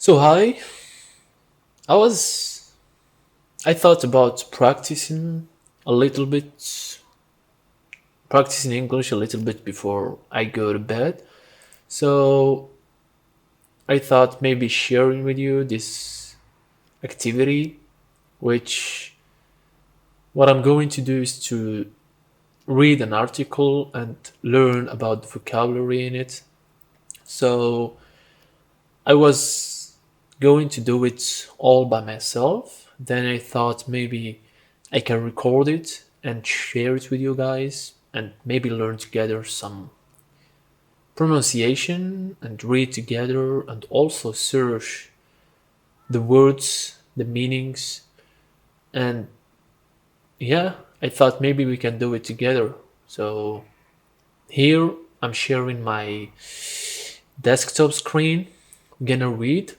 So hi, I was I thought about a little bit practicing English a little bit before I go to bed. So I thought maybe sharing with you this activity which what I'm going to do is to read an article and learn about the vocabulary in it. So I was going to do it all by myself. Then I thought maybe I can record it and share it with you guys and maybe learn together some pronunciation and read together and also search the words, the meanings. And yeah, I thought maybe we can do it together. So here I'm sharing my desktop screen. I'm gonna read.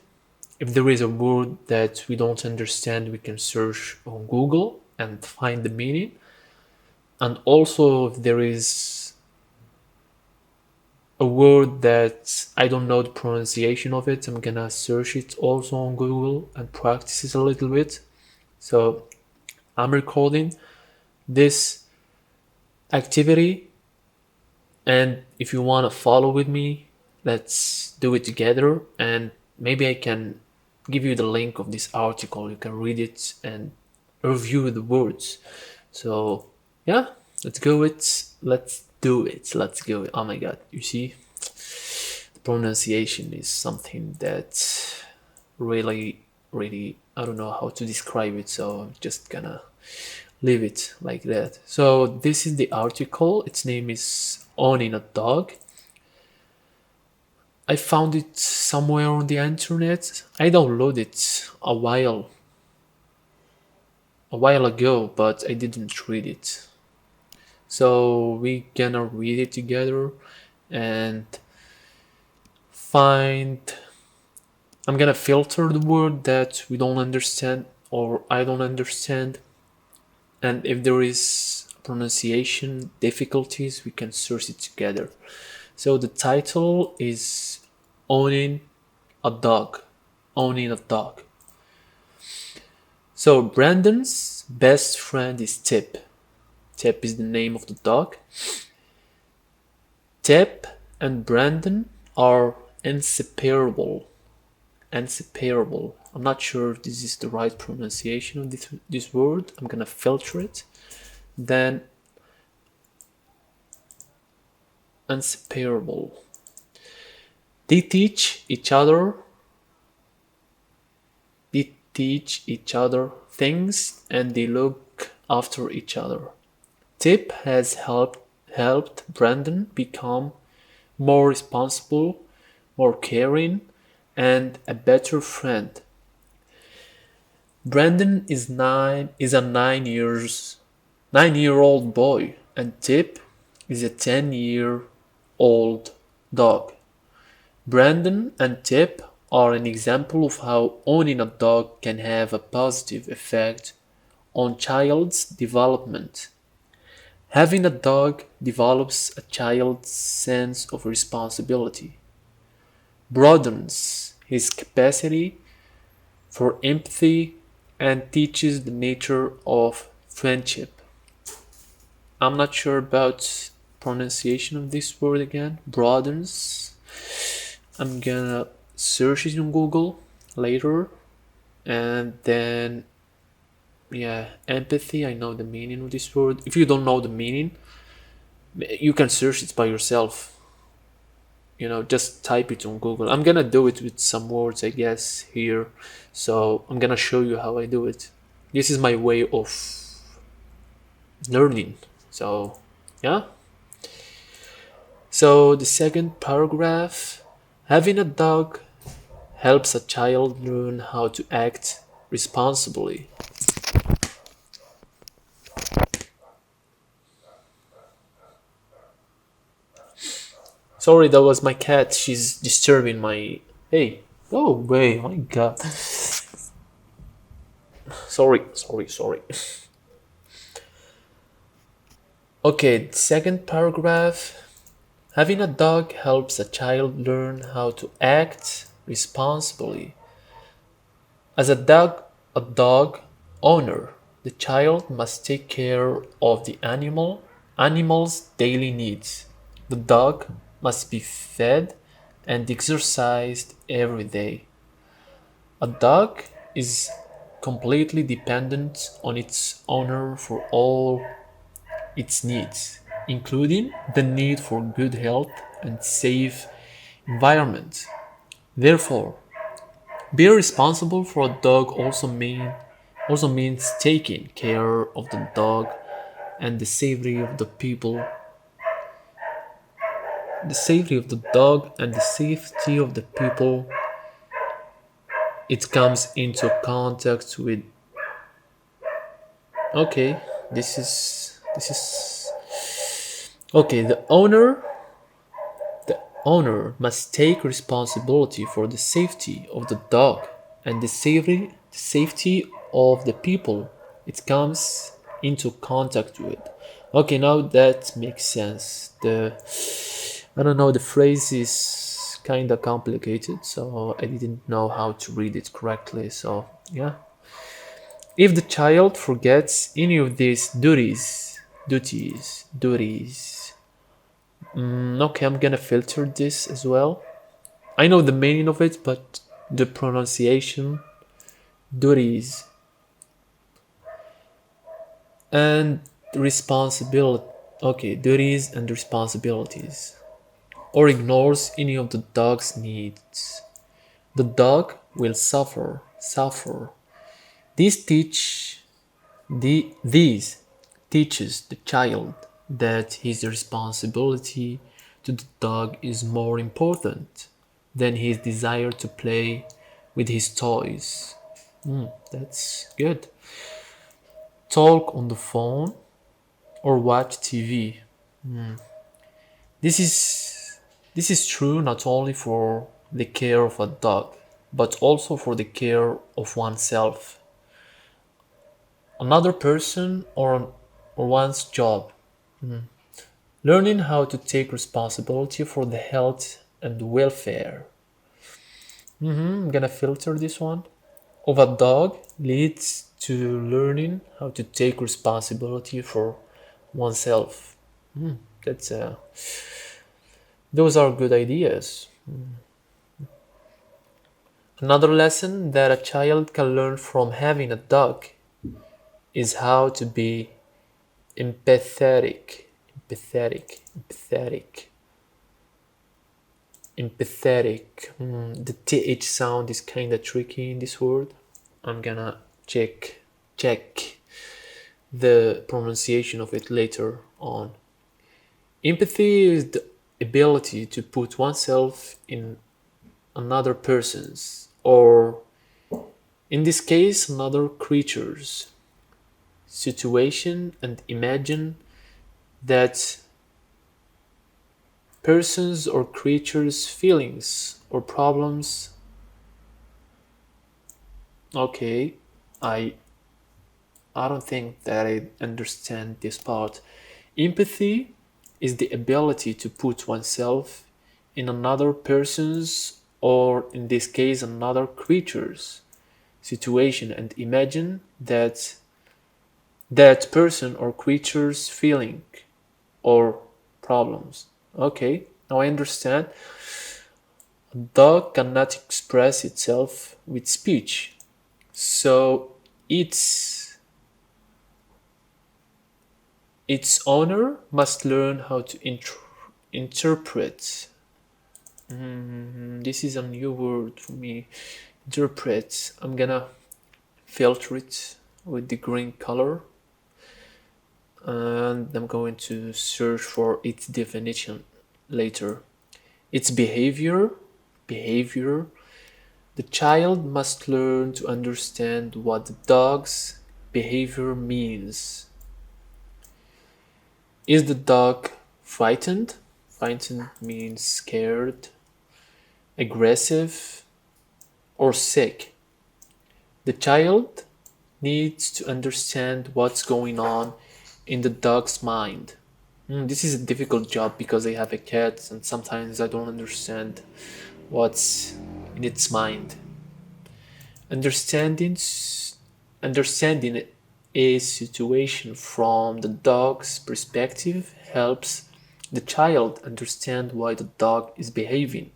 If there is a word that we don't understand, we can search on Google and find the meaning. And also, if there is a word that I don't know the pronunciation of it, I'm gonna search it also on Google and practice it a little bit. So I'm recording this activity, and if you want to follow with me, let's do it together. And maybe I can give you the link of this article. You can read it and review the words. So yeah, let's go it. Let's do it. Let's go. Oh my god, you see, the pronunciation is something that really I don't know how to describe it. So I'm just gonna leave it like that. So this is the article. Its name is Owning a Dog. I found it somewhere on the internet. I downloaded it a while ago, but I didn't read it. So we gonna read it together and find. I'm gonna filter the word that we don't understand or I don't understand, and if there is pronunciation difficulties, we can search it together. So the title is Owning a Dog. Owning a Dog. So Brandon's best friend is Tip. Tip is the name of the dog. Tip and Brandon are inseparable. Inseparable. I'm not sure if this is the right pronunciation of this word. I'm gonna filter it. Then inseparable. They teach each other. They teach each other things and they look after each other. Tip has helped Brandon become more responsible, more caring, and a better friend. Brandon is a 9-year old boy, and Tip is a 10-year-old dog. Brandon and Tip are an example of how owning a dog can have a positive effect on child's development. Having a dog develops a child's sense of responsibility, broadens his capacity for empathy, and teaches the nature of friendship. I'm not sure about pronunciation of this word again. Broadens. I'm gonna search it on Google later, and then yeah, empathy. I know the meaning of this word. If you don't know the meaning, you can search it by yourself. Just type it on Google. I'm gonna do it with some words, I guess, here. So I'm gonna show you how I do it. This is my way of learning. So yeah. So the second paragraph, having a dog helps a child learn how to act responsibly. Sorry, that was my cat. She's disturbing my. Hey, go away! Oh my god. Sorry. Okay, second paragraph. Having a dog helps a child learn how to act responsibly. As a dog owner, the child must take care of the animal's daily needs. The dog must be fed and exercised every day. A dog is completely dependent on its owner for all its needs, including the need for good health and safe environment. Therefore, being responsible for a dog also means taking care of the dog and the safety of the people, the safety of the dog and the safety of the people it comes into contact with. Okay, this is okay. The owner must take responsibility for the safety of the dog and the safety of the people it comes into contact with. Okay, now that makes sense. I don't know, the phrase is kind of complicated, so I didn't know how to read it correctly. So, yeah. If the child forgets any of these duties, okay, I'm gonna filter this as well. I know the meaning of it, but the pronunciation, duties, and responsibility. Okay, duties and responsibilities, or ignores any of the dog's needs, the dog will suffer. These teach these teaches the child that his responsibility to the dog is more important than his desire to play with his toys. That's good. Talk on the phone or watch TV. This is this is true not only for the care of a dog, but also for the care of oneself, another person, or one's job. Learning how to take responsibility for the health and welfare. I'm gonna filter this one. Of a dog leads to learning how to take responsibility for oneself. That's those are good ideas. Another lesson that a child can learn from having a dog is how to be empathetic. Empathetic. Empathetic. The th sound is kind of tricky in this word. I'm gonna check the pronunciation of it later on. Empathy is the ability to put oneself in another person's, or in this case, another creature's situation, and imagine that person's or creature's feelings or problems. Okay, I don't think that I understand this part. Empathy is the ability to put oneself in another person's, or in this case, another creature's situation, and imagine that person or creature's feeling or problems. Okay, now I understand. A dog cannot express itself with speech, so its owner must learn how to interpret. This is a new word for me. Interpret. I'm gonna filter it with the green color, and I'm going to search for its definition later. Its behavior. The child must learn to understand what the dog's behavior means. Is the dog frightened? Frightened means scared, aggressive, or sick. The child needs to understand what's going on in the dog's mind. This is a difficult job because I have a cat and sometimes I don't understand what's in its mind. Understanding understanding a situation from the dog's perspective helps the child understand why the dog is behaving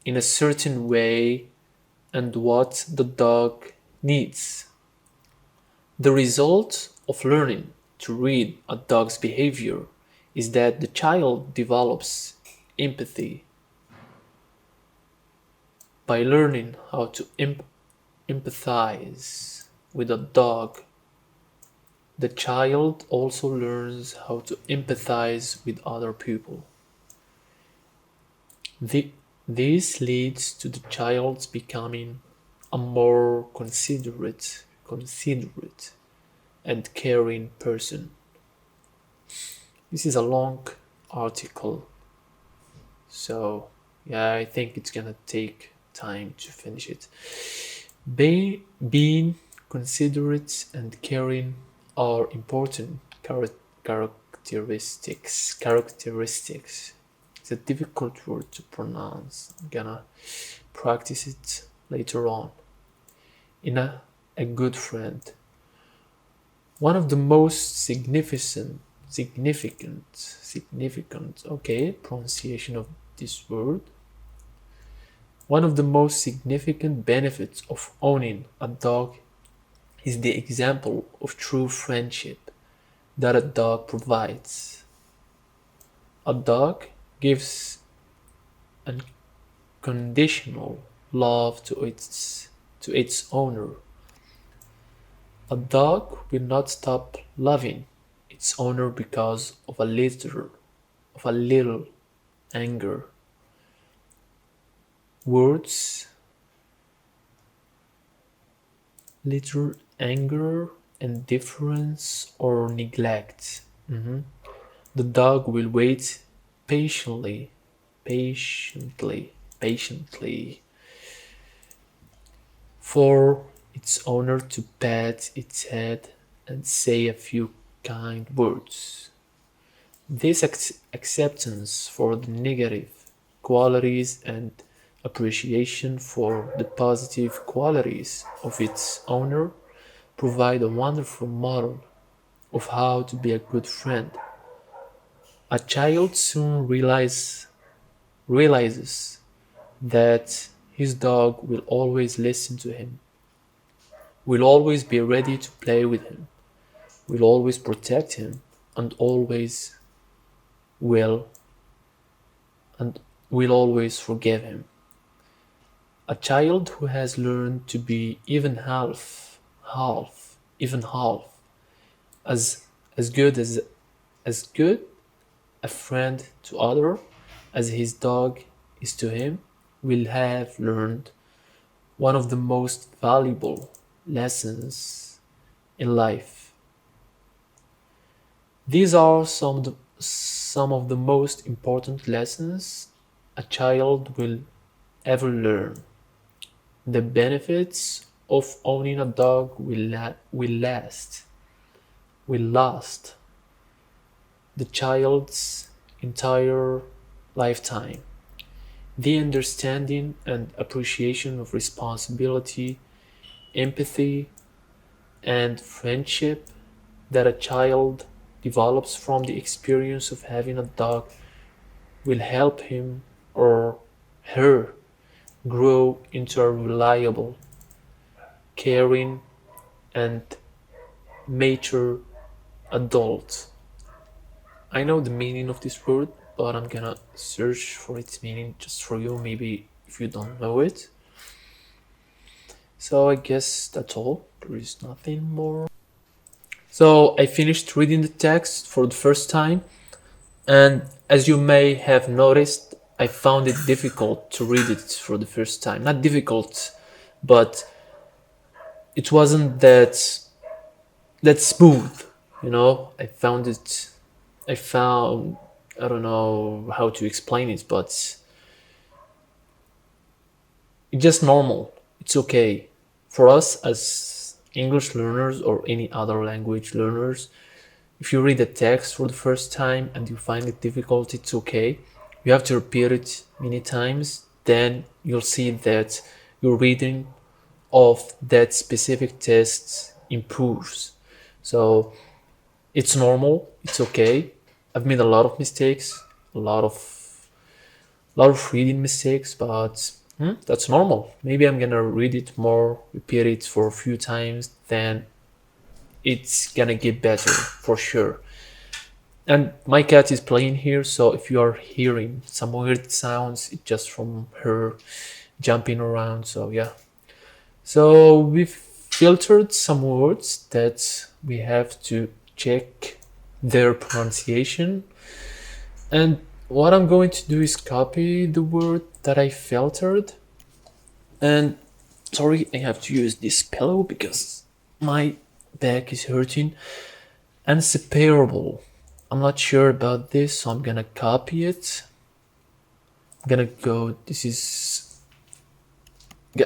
in a certain way and what the dog needs. The result of learning to read a dog's behavior is that the child develops empathy. By learning how to empathize with a dog, the child also learns how to empathize with other people. This leads to the child becoming a more considerate and caring person. This is a long article, so yeah, I think it's gonna take time to finish it. Being considerate and caring are important characteristics. It's a difficult word to pronounce. I'm gonna practice it later on. In a good friend. One of the most significant, okay, pronunciation of this word. One of the most significant benefits of owning a dog is the example of true friendship that a dog provides. A dog gives unconditional love to its owner. A dog will not stop loving its owner because of a little anger. Words, little anger, indifference, or neglect. The dog will wait patiently for its owner to pat its head and say a few kind words. This acceptance for the negative qualities and appreciation for the positive qualities of its owner provide a wonderful model of how to be a good friend. A child soon realizes that his dog will always listen to him, will always be ready to play with him, will always protect him, and will always forgive him. A child who has learned to be even half as good a friend to other as his dog is to him will have learned one of the most valuable lessons in life. These are some of the most important lessons a child will ever learn. The benefits of owning a dog will last the child's entire lifetime. The understanding and appreciation of responsibility, empathy, and friendship that a child develops from the experience of having a dog will help him or her grow into a reliable, caring, and mature adult. I know the meaning of this word, but I'm gonna search for its meaning just for you, maybe if you don't know it. So I guess that's all. There is nothing more. So I finished reading the text for the first time, and as you may have noticed, I found it difficult to read it for the first time. Not difficult, but it wasn't that smooth, you know. I found I don't know how to explain it, but it's just normal. It's okay for us as English learners or any other language learners. If you read a text for the first time and you find it difficult, it's okay. You have to repeat it many times, then you'll see that you're reading of that specific test improves. So it's normal, it's okay. I've made a lot of mistakes, a lot of reading mistakes, but that's normal. Maybe I'm gonna read it more, repeat it for a few times, then it's gonna get better for sure. And my cat is playing here, so if you are hearing some weird sounds, it's just from her jumping around. So yeah. So we've filtered some words that we have to check their pronunciation. And what I'm going to do is copy the word that I filtered. And sorry, I have to use this pillow because my back is hurting. And separable. I'm not sure about this, so I'm gonna copy it. I'm gonna go,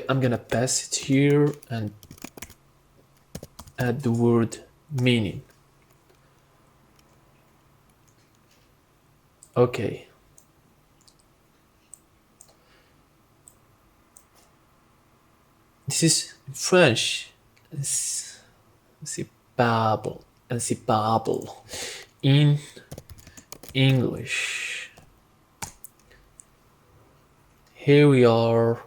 I'm gonna pass it here and add the word meaning. Okay. This is French. Inséparable. Inséparable. In English. Here we are.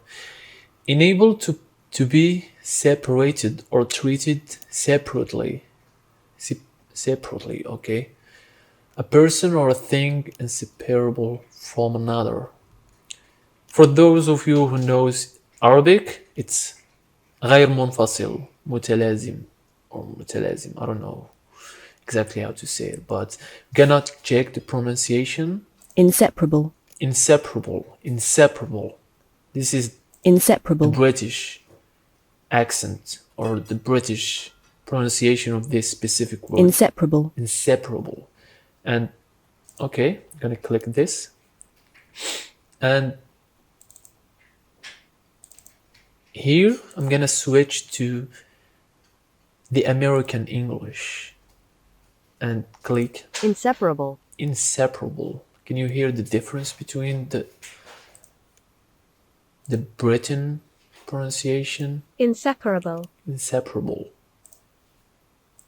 Unable to be separated or treated separately. Separately, okay? A person or a thing inseparable from another. For those of you who knows Arabic, it's غير منفصل, متلازم or متلازم. I don't know exactly how to say it, but gonna check the pronunciation. Inseparable. Inseparable. Inseparable. This is Inseparable. the British accent or the British pronunciation of this specific word. Inseparable. Inseparable. And okay, I'm gonna click this. And here I'm gonna switch to the American English and click Inseparable. inseparable. Can you hear the difference between the Britain pronunciation? Inseparable. Inseparable.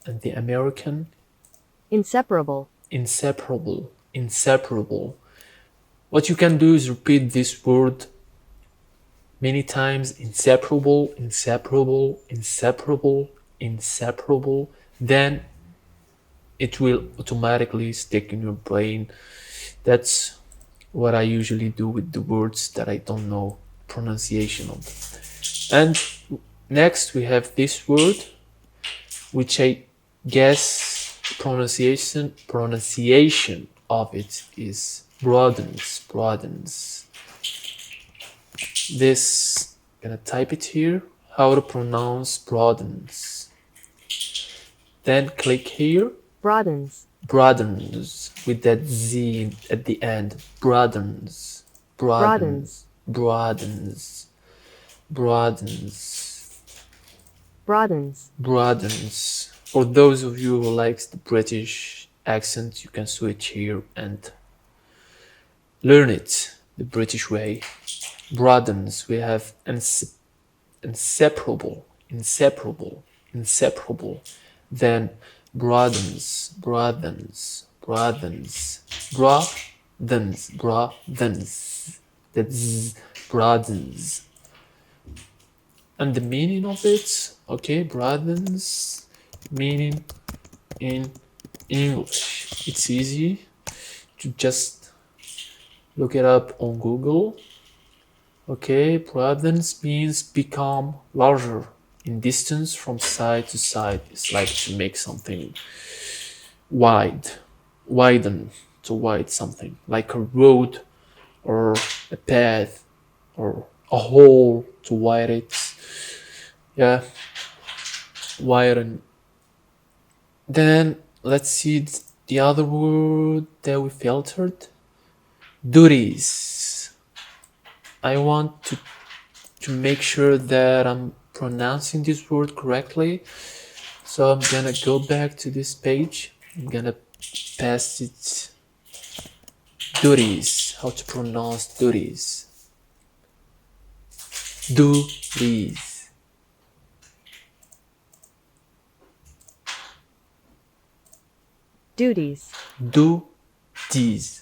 And the American? Inseparable. Inseparable. Inseparable. What you can do is repeat this word many times. Inseparable, inseparable, inseparable, inseparable. Then it will automatically stick in your brain. That's what I usually do with the words that I don't know pronunciation of. And next we have this word, which I guess pronunciation of it is broadens. This, gonna type it here, how to pronounce broadens. Then click here. Broadens. Broadens with that Z at the end. Broadens. Broadens. Broadens. Broadens. Broadens. Broadens. For those of you who likes the British accent, you can switch here and learn it the British way. Broadens. We have inseparable. Then broadens. That's broadens. And the meaning of it, okay, broadens, meaning in English. It's easy to just look it up on Google. Okay, broadens means become larger in distance from side to side. It's like to make something widen, to widen something, like a road or a path or a hole, to widen it. Yeah, widen. Then let's see the other word that we filtered. Duties. I want to make sure that I'm pronouncing this word correctly. So I'm gonna go back to this page. I'm gonna paste it. Duties. How to pronounce duties. Duties. duties, duties,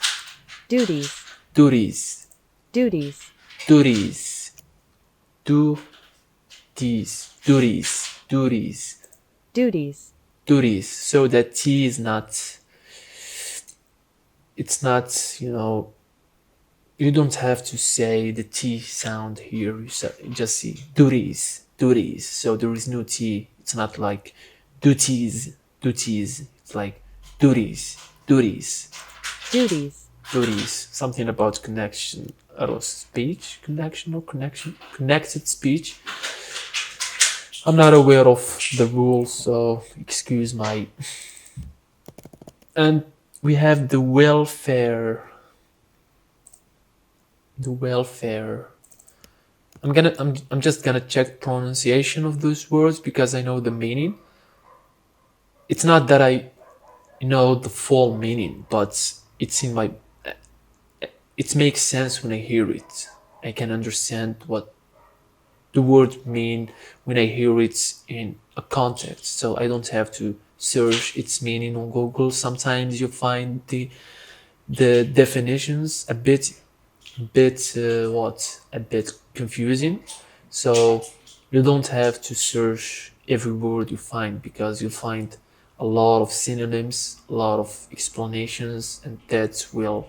duties, duties, duties, duties, duties, duties, duties, duties, duties. So that T is not, it's not, you don't have to say the T sound here. You just see duties, duties. So there is no T. It's not like duties, duties. It's like duties, duties, duties, duties. Something about connection, speech, connection or connection, connected speech. I'm not aware of the rules, so excuse my. And we have the welfare. The welfare. I'm just gonna check pronunciation of those words because I know the meaning. It's not that I know the full meaning, but it's in my. It makes sense when I hear it. I can understand what the word mean when I hear it in a context. So I don't have to search its meaning on Google. Sometimes you find the definitions a bit a bit confusing. So you don't have to search every word you find because you find a lot of synonyms, a lot of explanations, and that will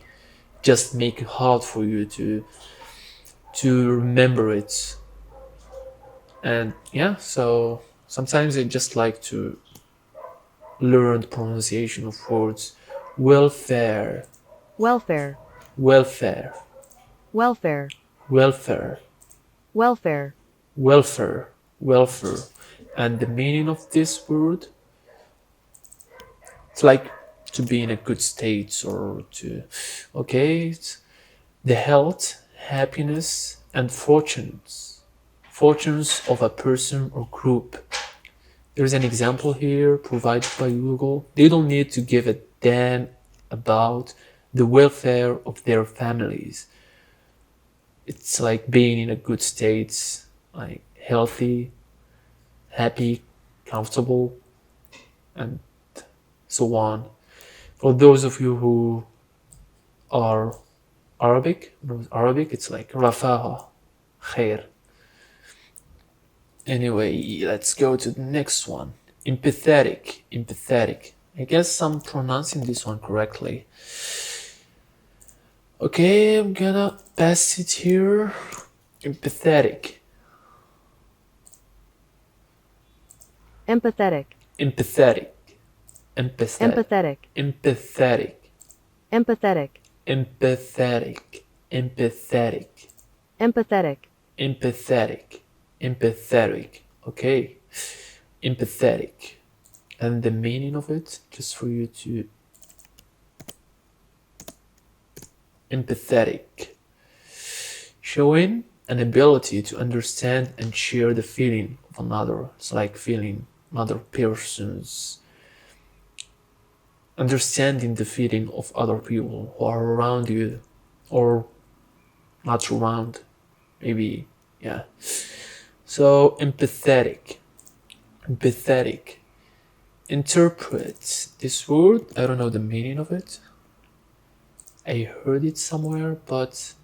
just make it hard for you to remember it. And yeah, so sometimes I just like to learn the pronunciation of words. Welfare, welfare, welfare, welfare, welfare, welfare, welfare, welfare. And the meaning of this word, it's like to be in a good state or to, okay, it's the health, happiness, and fortunes of a person or group. There's an example here provided by Google. They don't need to give a damn about the welfare of their families. It's like being in a good state, like healthy, happy, comfortable, and so on. For those of you who are Arabic, it's like rafaha, khair. Anyway, let's go to the next one. Empathetic, empathetic. I guess I'm pronouncing this one correctly. Okay, I'm gonna pass it here. Empathetic, empathetic, empathetic, empathetic, empathetic, empathetic, empathetic, empathetic, empathetic, empathetic, empathetic, empathetic. Okay, empathetic. And the meaning of it, just for you to empathetic, showing an ability to understand and share the feeling of another. It's like feeling another person's, understanding the feeling of other people who are around you or not around, maybe. Yeah, so empathetic, empathetic. Interpret, this word, I don't know the meaning of it. I heard it somewhere, but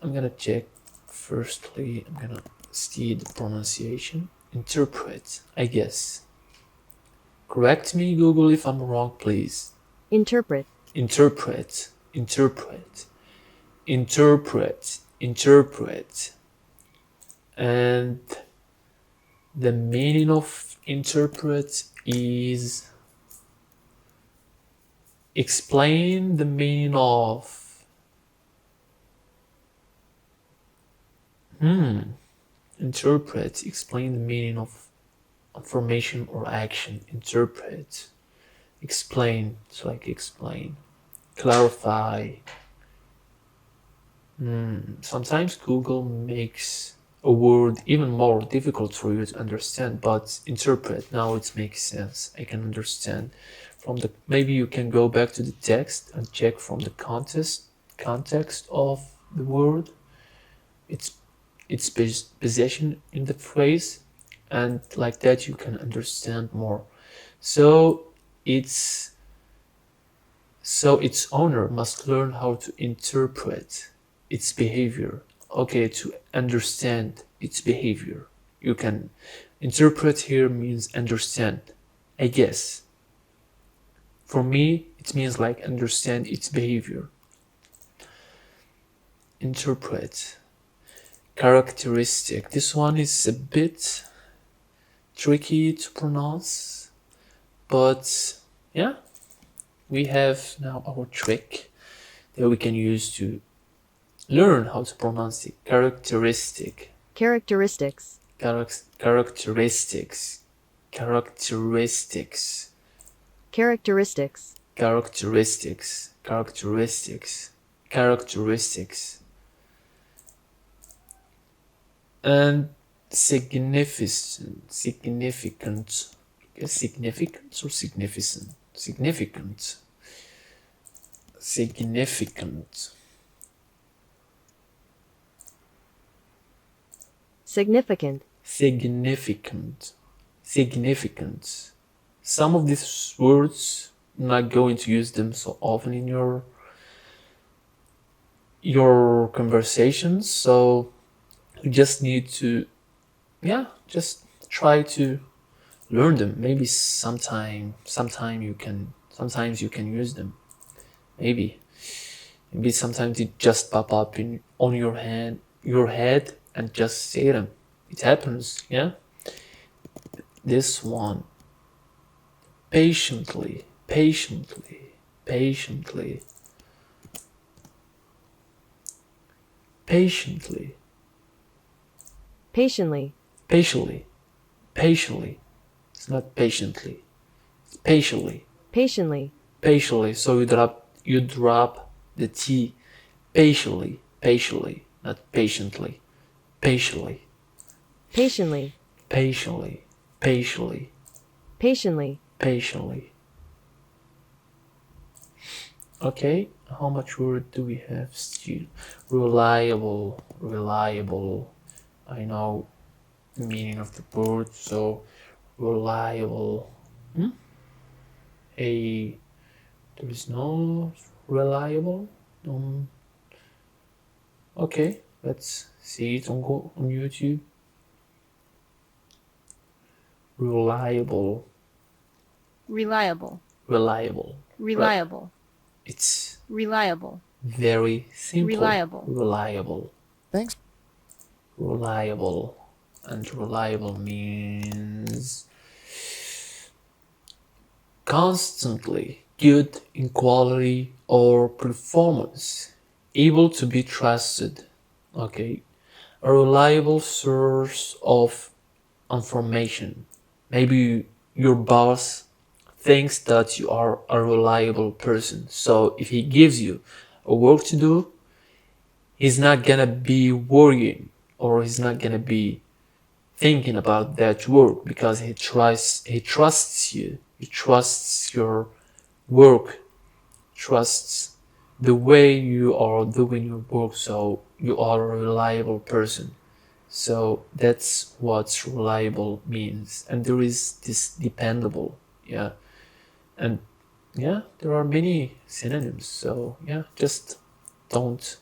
I'm gonna check. Firstly, I'm gonna see the pronunciation. Interpret, I guess. Correct me, Google, if I'm wrong, please. interpret, Interpret, interpret, interpret, interpret. And the meaning of interpret is explain the meaning of. Interpret, explain the meaning of information or action. Interpret, explain, it's like explain, clarify. Sometimes Google makes a word even more difficult for you to understand, but interpret, now it makes sense. I can understand from the, maybe you can go back to the text and check from the context of the word, its position in the phrase, and like that you can understand more. So it's So its owner must learn how to interpret its behavior. Okay, to understand its behavior. You can interpret here means understand, I guess. For me, it means like understand its behavior. Interpret. Characteristic. This one is a bit tricky to pronounce, but yeah, we have now our trick that we can use to learn how to pronounce it. Characteristic. Characteristics. Characteristics. Characteristics. Characteristics. Characteristics. Characteristics. Characteristics. And significant. Significant. Significant or significant? Significant. Significant. Significant. Significant. Significant. Some of these words, I'm not going to use them so often in your conversations, so you just need to, just try to learn them. Maybe sometimes you can use them. Maybe sometimes it just pop up on your head and just say them. It happens, yeah. This one. Patiently. Patiently. Patiently. Patiently. Patiently. Patiently. Patiently. It's not patiently. It's patiently. Patiently. Patiently. So you drop the T. Patiently. Patiently. Not patiently. Patiently. Patiently. Patiently. Patiently. Patiently. Patiently. Okay, how much word do we have still? Reliable. Reliable. I know the meaning of the word, so reliable. There is no reliable. Okay, let's see it on YouTube. Reliable. Reliable. Reliable. Reliable. It's Reliable. very simple. Reliable. Reliable. Thanks. Reliable. And reliable means constantly good in quality or performance, able to be trusted. Okay, a reliable source of information. Maybe your boss thinks that you are a reliable person, so if he gives you a work to do, he's not gonna be worrying, or he's not gonna be thinking about that work, because he trusts you. He trusts your work, trusts the way you are doing your work, so you are a reliable person. So that's what reliable means. And there is this dependable, yeah. And yeah, there are many synonyms, so yeah, just don't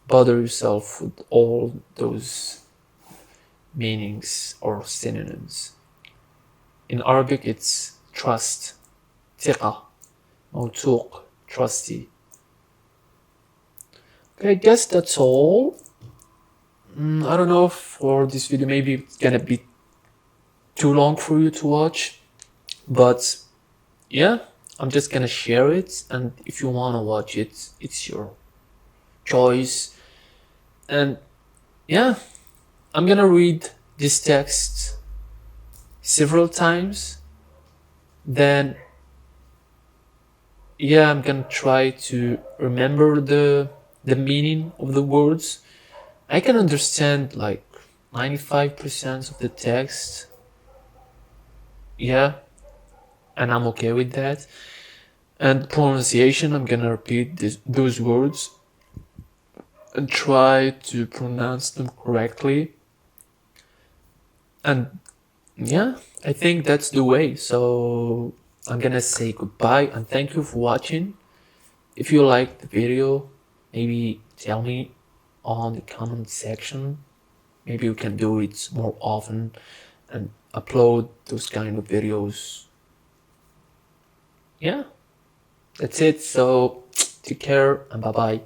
bother yourself with all those meanings or synonyms. In Arabic, it's trust, ثقة, موثوق, trusty. Okay, I guess that's all. I don't know if for this video, maybe it's gonna be too long for you to watch, but yeah, I'm just gonna share it, and if you wanna watch it, it's your choice. And yeah, I'm gonna read this text several times, then yeah, I'm gonna try to remember the meaning of the words. I can understand like 95% of the text, yeah, and I'm okay with that. And pronunciation, I'm gonna repeat those words and try to pronounce them correctly. And yeah, I think that's the way. So I'm gonna say goodbye and thank you for watching. if you like the video, maybe tell me on the comment section. Maybe we can do it more often and upload those kind of videos. Yeah, that's it. So take care and bye bye.